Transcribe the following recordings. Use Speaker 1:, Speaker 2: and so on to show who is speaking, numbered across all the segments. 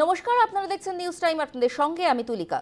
Speaker 1: নমস্কার, আপনারা দেখছেন নিউজ টাইম, আপনাদের সঙ্গে আমি তুলিকা।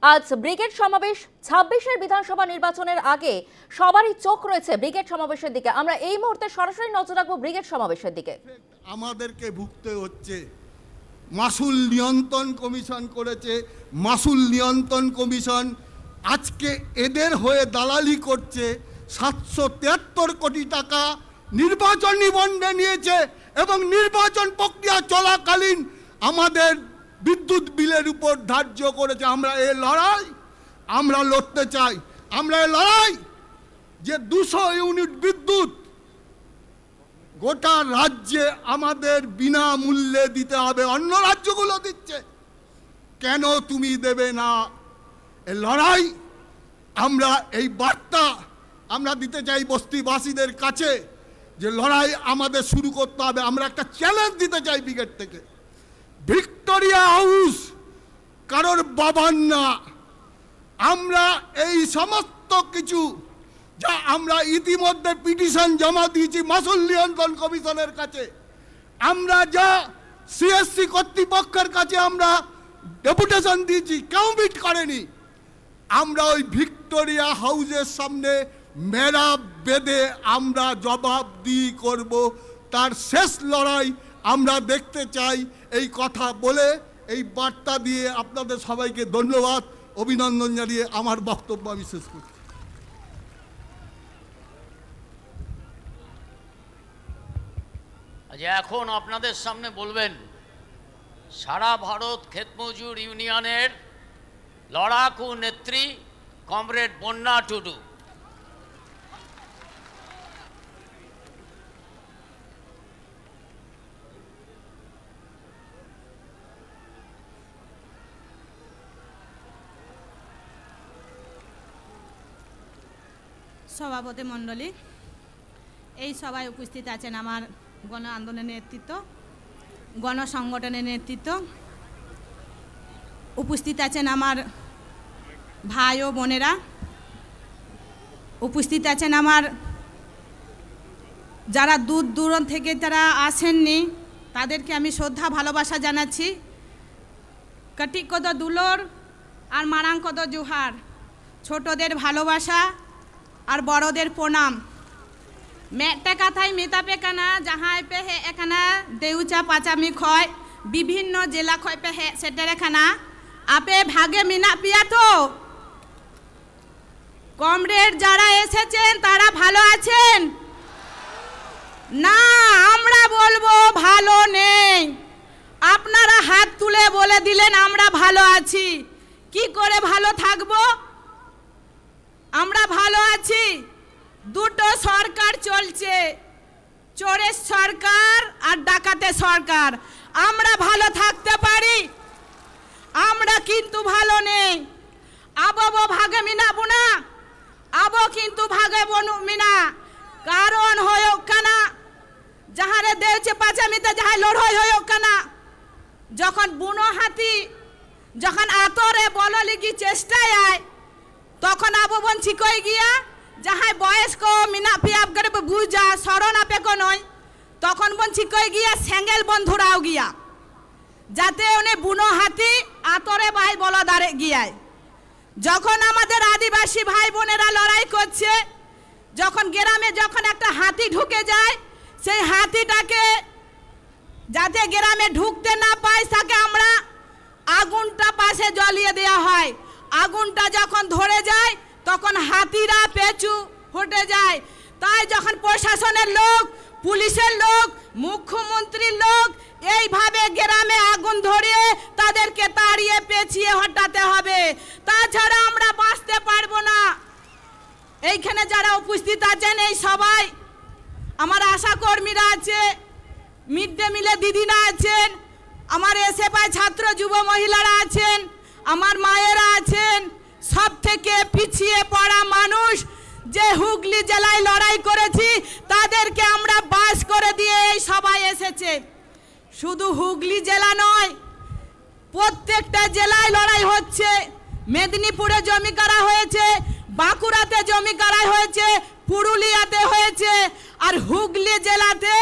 Speaker 1: আজ ব্রিগেড সমাবেশ, ২৬-এর বিধানসভা নির্বাচনের আগে সবারই চোখ রয়েছে ব্রিগেড সমাবেশের দিকে। আমরা এই মুহূর্তে সরাসরি নজর রাখবো ব্রিগেড সমাবেশের দিকে।
Speaker 2: আমাদেরকে ভুগতে হচ্ছে। মাসুল নিয়ন্ত্রণ কমিশন করেছে, মাসুল নিয়ন্ত্রণ কমিশন আজকে এদের হয়ে দালালি করছে। ৭৭৩ কোটি টাকা নির্বাচনী বন্ডে নিয়েছে এবং নির্বাচন প্রক্রিয়া চলাকালীন আমাদের বিদ্যুৎ বিলের উপর ধার্য করেছে। আমরা এই লড়াই আমরা লড়তে চাই। আমরা এই লড়াই যে ২০০ ইউনিট বিদ্যুৎ গোটা রাজ্যে আমাদের বিনামূল্যে দিতে হবে। অন্য রাজ্যগুলো দিচ্ছে, কেন তুমি দেবে না? এই লড়াই আমরা, এই বার্তা আমরা দিতে চাই বস্তিবাসীদের কাছে যে লড়াই আমাদের শুরু করতে হবে। আমরা একটা চ্যালেঞ্জ দিতে চাই ব্রিগেড থেকে। ভিক্টোরিয়া হাউস কারোর বাবার না। আমরা এই সমস্ত কিছু যা আমরা ইতিমধ্যে পিটিশন জমা দিয়েছি মাসুল নিয়ন্ত্রণ কমিশনের কাছে, আমরা যা সিএসসি কর্তৃপক্ষের কাছে আমরা ডেপুটেশন দিয়েছি, কেউ মিট করেনি। আমরা ওই ভিক্টোরিয়া হাউসের সামনে মেরা বেঁধে আমরা জবাবদিহি করব। তার শেষ লড়াই আমরা দেখতে চাই। এই কথা বলে, এই বার্তা দিয়ে আপনাদের সবাইকে ধন্যবাদ, অভিনন্দন জানিয়ে আমার বক্তব্য আমি শেষ করছি।
Speaker 3: এখন আপনাদের সামনে বলবেন সারা ভারত ক্ষেতমজুর ইউনিয়নের লড়াকু নেত্রী কমরেড বন্যা টুডু।
Speaker 4: সভাপতি মণ্ডলী, এই সভায় উপস্থিত আছেন আমার গণ আন্দোলনের নেতৃত্ব, গণসংগঠনের নেতৃত্ব, উপস্থিত আছেন আমার ভাই ও বোনেরা, উপস্থিত আছেন আমার যারা দূর দূরান্ত থেকে তারা আসেননি, তাদেরকে আমি শ্রদ্ধা ভালোবাসা জানাচ্ছি। কটিক কদ দুলোর আর মারাং কদ জোহার। ছোটদের ভালোবাসা আর বড়দের প্রণাম। মেটা কথাই মেতাপে কানা যাহাই পে হে এখানা দেউচা পাচামি খয় বিভিন্ন জেলা খয় পে হে সেটারে খানা আপে ভাগে মিনা পিয়া তো কমরেড যারা এসেছেন তারা ভালো আছেন না? আমরা বলবো ভালো নেই। আপনারা হাত তুলে বলে দিলেন আমরা ভালো আছি। কি করে ভালো থাকবো? আমরা ভালো আছি। দুটো সরকার চলছে, চোরের সরকার আর ডাকাতের সরকার। আমরা ভালো থাকতে পারি? আমরা কিন্তু ভালো নেই। আবো ভাগে মিনাবো না, আবো কিন্তু ভাগে বনু মিনা। কারণ হয়োক কানা যাহারে দেউছে পাচামিতে যাহাই লড়াই হয়োক কানা। যখন বুনো হাতি যখন আতরে বলো লিগি চেষ্টায় আয়, তখন আবো বন ছিকই গিয়া যাহাই বয়স্ক মিনা পিয়াব করে বুঝা শরণ আপে কো নয়, তখন বন ছিকই গিয়া সেঙ্গেল বন ধরাও গিয়া যাতে উনি বুনো হাতি আতরে ভাই বলো দাঁড়ে গিয়ায়। যখন আমাদের আদিবাসী ভাই বোনেরা লড়াই করছে, যখন গ্রামে যখন একটা হাতি ঢুকে যায়, সেই হাতিটাকে যাতে গ্রামে ঢুকতে না পায় তাকে আমরা আগুনটা পাশে জ্বালিয়ে দেওয়া হয়। আগুনটা যখন ধরে যায় তখন হাতিরা পেছু হটে যায়। তাই যখন প্রশাসনের লোক, পুলিশের লোক, মুখ্যমন্ত্রীর লোক এইভাবে গ্রামে আগুন ধরিয়ে তাদেরকে তাড়িয়ে পেছিয়ে হটাতে হবে, তাছাড়া আমরা বাঁচতে পারবো না। এইখানে যারা উপস্থিত আছেন এই সবাই আমার আশা কর্মীরা আছে, মিড ডে মিলে দিদিরা আছেন, আমার এসএফআই ছাত্র যুব মহিলারা আছেন, আমার মায়েরা আছেন। সব থেকে পিছিয়ে পড়া মানুষ যে হুগলি জেলায় লড়াই করেছি তাদেরকে আমরা বাস করে দিয়ে এই সবাই এসেছে। শুধু হুগলি জেলা নয়, প্রত্যেকটা জেলায় লড়াই হচ্ছে। মেদিনীপুরে জমি করা হয়েছে, বাঁকুড়াতে জমি করা হয়েছে, পুরুলিয়াতে হয়েছে, আর হুগলি জেলাতে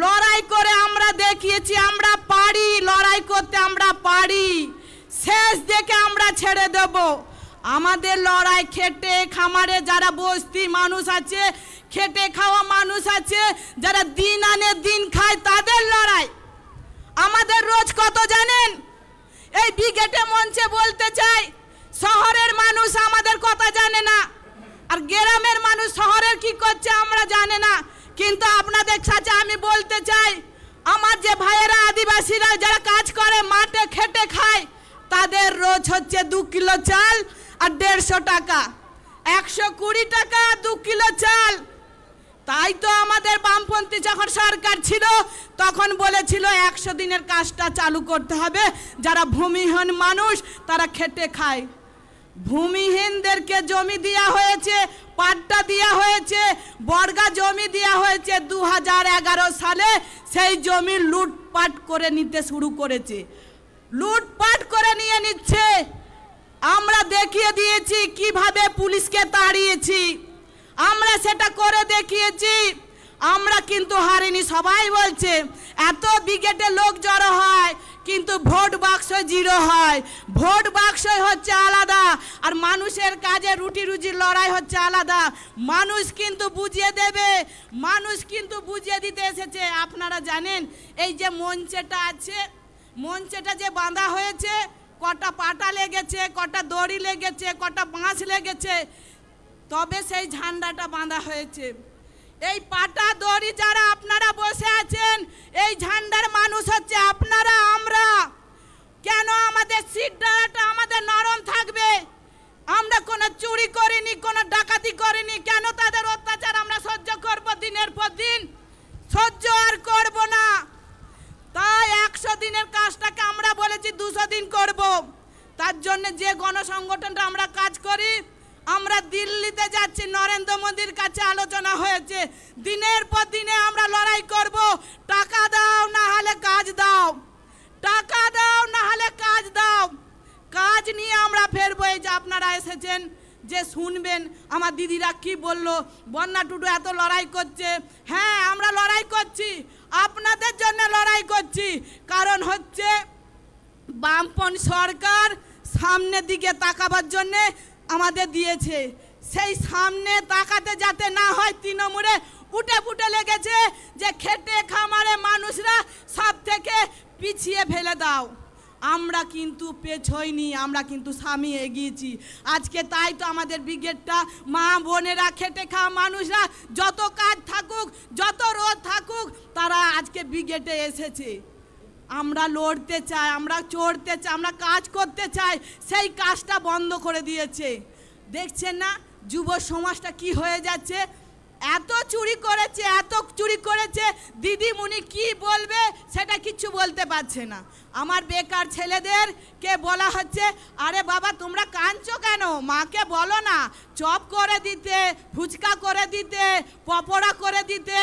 Speaker 4: লড়াই করে আমরা দেখিয়েছি আমরা পারি লড়াই বাড়ি শেষ দেখে আমরা ছেড়ে দেব। আমাদের লড়াই খেটে খামারে যারা বস্তি মানুষ আছে, খেটে খাওয়া মানুষ আছে, যারা দিন আনে দিন খায়, তাদের লড়াই। আমাদের রোজ কত জানেন? এই ব্রিগেডে মঞ্চে বলতে চাই, শহরের মানুষ আমাদের কথা জানে না, আর গ্রামের মানুষ শহরের কি করছে আমরা জানে না। কিন্তু আপনাদের কাছে আমি বলতে চাই, আমার যে ভাইয়েরা আদিবাসীরা যারা কাজ করে মাঠে খেটে খায়, তাদের রোজ হচ্ছে 2 কিলো চাল আর 150 টাকা, 120 টাকা 2 কিলো চাল। তাই তো আমাদের বামপন্থী যখন সরকার ছিল তখন বলেছিল 100 দিনের কাজটা চালু করতে হবে, যারা ভূমিহীন মানুষ তারা খেটে খায়। ভূমিহীনদেরকে জমি দেওয়া হয়েছে, পাট্টা দেওয়া হয়েছে, বর্গা জমি দেওয়া হয়েছে 2011 সালে। সেই জমি লুটপাট করে নিতে শুরু করেছে, লুটপাট করে নিয়ে নিচ্ছে। আমরা দেখিয়ে দিয়েছি কিভাবে পুলিশকে তাড়িয়েছি, আমরা সেটা করে দেখিয়েছি। আমরা কিন্তু হারিনি। সবাই বলছে এত ব্রিগেডে লোক জড়ো হয়, কিন্তু ভোট বাক্স 0 হয়। ভোট বাক্স হচ্ছে আলাদা, আর মানুষের কাজে রুটি রুজির লড়াই হচ্ছে আলাদা। মানুষ কিন্তু বুঝিয়ে দেবে, মানুষ কিন্তু বুঝিয়ে দিতে এসেছে। আপনারা জানেন এই যে মঞ্চেটা আছে, মঞ্চেটা যে বাঁধা হয়েছে, কটা পাটা লেগেছে, কটা দড়ি লেগেছে, কটা বাঁশ লেগেছে, তবে সেই ঝান্ডাটা বাঁধা হয়েছে। এই পাটা দড়ি যারা আপনারা বসে আছেন, এই ঝান্ডার মানুষ হচ্ছে আপনারা, আমরা। কেন আমাদের সিটটা আমাদের নরম থাকবে? আমরা কোনো চুরি করিনি, কোনো ডাকাতি করিনি, কেন তাদের অত্যাচার আমরা সহ্য করব? দিনের পর দিন সহ্য আর করব না। তাই 100 দিনের কাজটাকে আমরা বলেছি 200 দিন করব। তার জন্য যে গণসংগঠনটা আমরা কাজ করি, আমরা দিল্লিতে যাচ্ছি, নরেন্দ্র মোদীর কাছে আলোচনা হয়েছে, দিনের পর দিনে আমরা লড়াই করব। টাকা দাও না হলে কাজ দাও, টাকা দাও না হলে কাজ দাও। কাজ নিয়ে আমরা ফেরবো। এই যে আপনারা এসেছেন, যে শুনবেন আমার দিদিরা কি বললো, বন্যা টুডু এত লড়াই করছে। হ্যাঁ, আমরা লড়াই করছি, আপনাদের জন্য লড়াই করছি। কারণ হচ্ছে বামপন্থী সরকার সামনের দিকে তাকাবার জন্যে আমাদের দিয়েছে, সেই সামনে তাকাতে যাতে না হয় তৃণমূলে উঠে ফুটে লেগেছে যে খেটে খামারে মানুষরা সব থেকে পিছিয়ে ফেলে দাও। আমরা কিন্তু পেছইনি, আমরা কিন্তু সামনে এগিয়েছি আজকে। তাই তো আমাদের ব্রিগেডটা মা বোনেরা, খেটে খাওয়া মানুষরা, যত কাজ থাকুক, যত রোদ থাকুক, তারা আজকে ব্রিগেডে এসেছে। আমরা লড়তে চাই, আমরা চড়তে চাই, আমরা কাজ করতে চাই, সেই কাজটা বন্ধ করে দিয়েছে। দেখছেন না যুব সমাজটা কি হয়ে যাচ্ছে? এত চুরি করেছে, এত চুরি করেছে, দিদিমণি কি বলবে সেটা কিছু বলতে পারছে না। আমার বেকার ছেলেদেরকে বলা হচ্ছে, আরে বাবা তোমরা কাঁদছো কেন? মাকে বলো না চপ করে দিতে, ফুচকা করে দিতে, পকোড়া করে দিতে।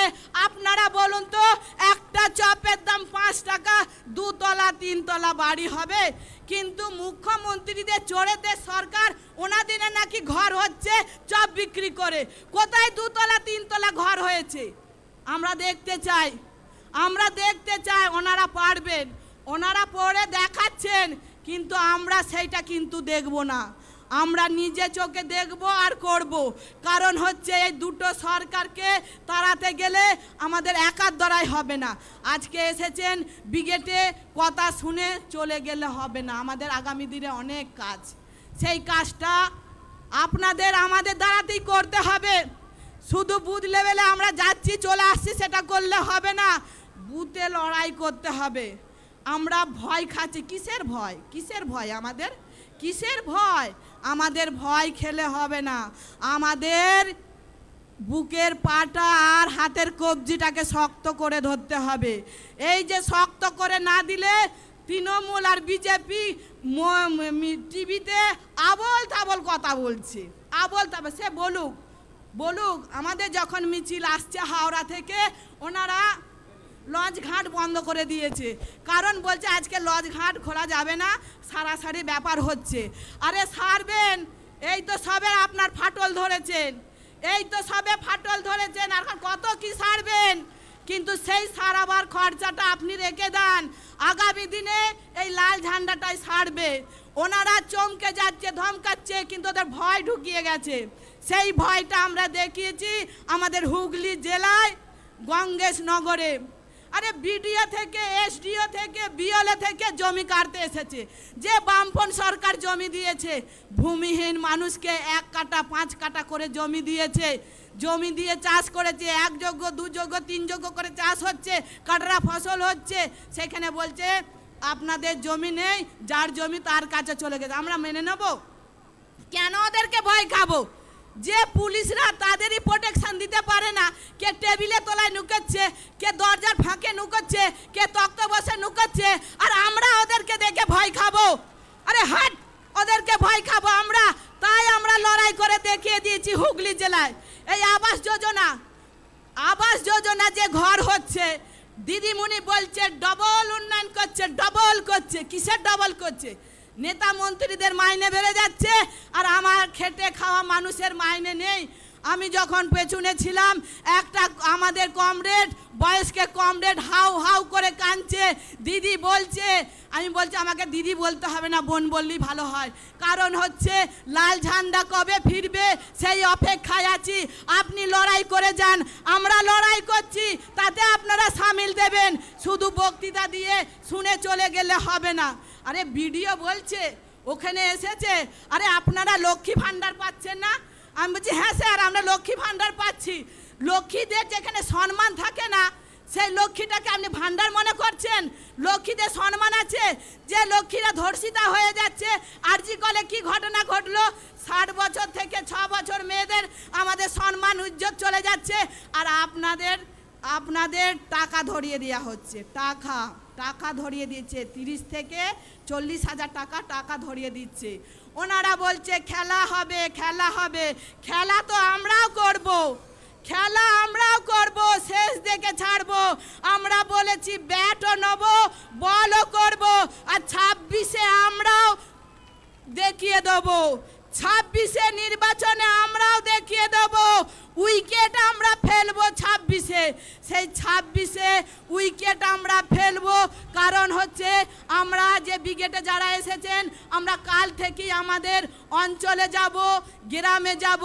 Speaker 4: আপনারা বলুন তো, একটা চপের দাম 5 টাকা, 2 তলা 3 তলা বাড়ি হবে। কিন্তু মুখ্যমন্ত্রীদের চোরেদের সরকার, ওনাদের নাকি ঘর হচ্ছে চপ বিক্রি করে। কোথায় 2 তলা 3 তলা ঘর হয়েছে? আমরা দেখতে চাই, আমরা দেখতে চাই। ওনারা পারবেন, ওনারা পড়ে দেখাচ্ছেন, কিন্তু আমরা সেইটা কিন্তু দেখব না। আমরা নিজে চোখে দেখব আর করব। কারণ হচ্ছে এই দুটো সরকারকে তাড়াতে গেলে আমাদের একার দ্বারাই হবে না। আজকে এসেছেন ব্রিগেডে, কথা শুনে চলে গেলে হবে না। আমাদের আগামী দিনে অনেক কাজ, সেই কাজটা আপনাদের আমাদের দ্বারাতেই করতে হবে। শুধু বুথ লেভেলে আমরা যাচ্ছি চলে আসছি সেটা করলে হবে না, বুথে লড়াই করতে হবে। আমরা ভয় খাচ্ছি, কিসের ভয়? কিসের ভয় আমাদের? কিসের ভয়? আমাদের ভয় খেলে হবে না। আমাদের বুকের পাটা আর হাতের কবজিটাকে শক্ত করে ধরতে হবে। এই যে শক্ত করে না দিলে তৃণমূল আর বিজেপি টিভিতে আবল তাবল কথা বলছে, আবল তাবল। সে বলুক, বলুক। আমাদের যখন মিছিল আসছে হাওড়া থেকে, ওনারা লঞ্চ ঘাট বন্ধ করে দিয়েছে। কারণ বলছে আজকে লঞ্চ ঘাট খোলা যাবে না, সারাসারি ব্যাপার হচ্ছে। আরে সারবেন, এই তো সবে আপনার ফাটল ধরেছেন, এই তো সবে ফাটল ধরেছেন, আর কত কি সারবেন? কিন্তু সেই সারাবার খরচাটা আপনি রেখে দেন। আগামী দিনে এই লাল ঝান্ডাটাই ছাড়বে। ওনারা চমকে যাচ্ছে, ধমকাচ্ছে, কিন্তু ওদের ভয় ঢুকিয়ে গেছে। সেই ভয়টা আমরা দেখিয়েছি আমাদের হুগলি জেলায় গঙ্গেশনগরে। আরে বিডিও থেকে, এসডিও থেকে, বিএলএ থেকে জমি কাটতে এসেছে। যে বামপন্থী সরকার জমি দিয়েছে, ভূমিহীন মানুষকে 1 কাঠা 5 কাঠা করে জমি দিয়েছে। জমি দিয়ে চাষ করেছে, 1 যোগ্য 2 যোগ্য 3 যোগ্য করে চাষ হচ্ছে, কাটরা ফসল হচ্ছে। সেখানে বলছে আপনাদের জমি নেই, যার জমি তার কাছে চলে গেছে। আমরা মেনে নেব? কেন ওদেরকে ভয় খাবো? যে পুলিশরা তাদেরই প্রোটেকশন দিতে পারে না, কে টেবিলে তলায় নুকাচ্ছে, কে দরজার ফাঁকে নুকাচ্ছে, কে তক্ত বসে নুকাচ্ছে, আর আমরা ওদেরকে দেখে ভয় খাবো? আরে হাট, ওদেরকে ভয় খাবো আমরা? তাই আমরা লড়াই করে দেখিয়ে দিয়েছি হুগলি জেলায় এই আবাস যোজনা যে ঘর হচ্ছে, দিদিমণি বলছে ডবল উন্নয়ন করছে, ডবল করছে। কিসের ডবল করছে? নেতা মন্ত্রীদের মাইনে বেড়ে যাচ্ছে, আর আমার খেটে খাওয়া মানুষের মাইনে নেই। আমি যখন পেছনে ছিলাম, একটা আমাদের কমরেড, বয়স্ক কমরেড হাউ হাউ করে কাঁদছে, দিদি বলছে। আমি বলছি আমাকে দিদি বলতে হবে না, বোন বললেই ভালো হয়। কারণ হচ্ছে লাল ঝান্ডা কবে ফিরবে সেই অপেক্ষায় আছি। আপনি লড়াই করে যান, আমরা লড়াই করছি, তাতে আপনারা সামিল দেবেন। শুধু বক্তৃতা দিয়ে শুনে চলে গেলে হবে না। আরে বিডিও বলছে, ওখানে এসেছে, আরে আপনারা লক্ষ্মী ভাণ্ডার পাচ্ছেন না? আমি বলছি হ্যাঁ স্যার, আমরা লক্ষ্মী ভাণ্ডার পাচ্ছি। লক্ষ্মীদের যেখানে সম্মান থাকে না, সেই লক্ষ্মীটাকে আপনি ভাণ্ডার মনে করছেন? লক্ষ্মীদের সম্মান আছে। যে লক্ষ্মীরা ধর্ষিতা হয়ে যাচ্ছে, আরজি কলে কি ঘটনা ঘটলো, 60 বছর থেকে 6 বছর মেয়েদের আমাদের সম্মান ইজ্জত চলে যাচ্ছে, আর আপনাদের টাকা ধরিয়ে দেওয়া হচ্ছে। টাকা ধরিয়ে দিচ্ছে, 30 থেকে 40 হাজার টাকা ধরিয়ে দিচ্ছে। ওনারা বলছে খেলা হবে। খেলা তো আমরাও করব, শেষ দেখে ছাড়বো। আমরা বলেছি ব্যাটও নেব, বলও করব, আর 26-এ আমরাও দেখিয়ে দেবো। 26-এ নির্বাচনে আমরাও দেখিয়ে দেবো। উইকেট আমরা ফেলবো 26-এ। সেই 26-এ উইকেট আমরা ফেলবো। কারণ হচ্ছে আমরা যে ব্রিগেডে যারা এসেছেন, আমরা কাল থেকেই আমাদের অঞ্চলে যাব, গ্রামে যাব,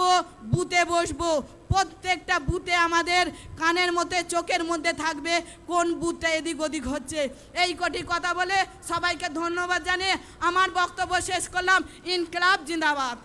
Speaker 4: বুথে বসবো। প্রত্যেকটা বুথে আমাদের কানের মধ্যে, চোখের মধ্যে থাকবে কোন বুথটা এদিক ওদিক হচ্ছে। এই কটি কথা বলে সবাইকে ধন্যবাদ জানিয়ে আমার বক্তব্য শেষ করলাম। ইনকলাব জিন্দাবাদ।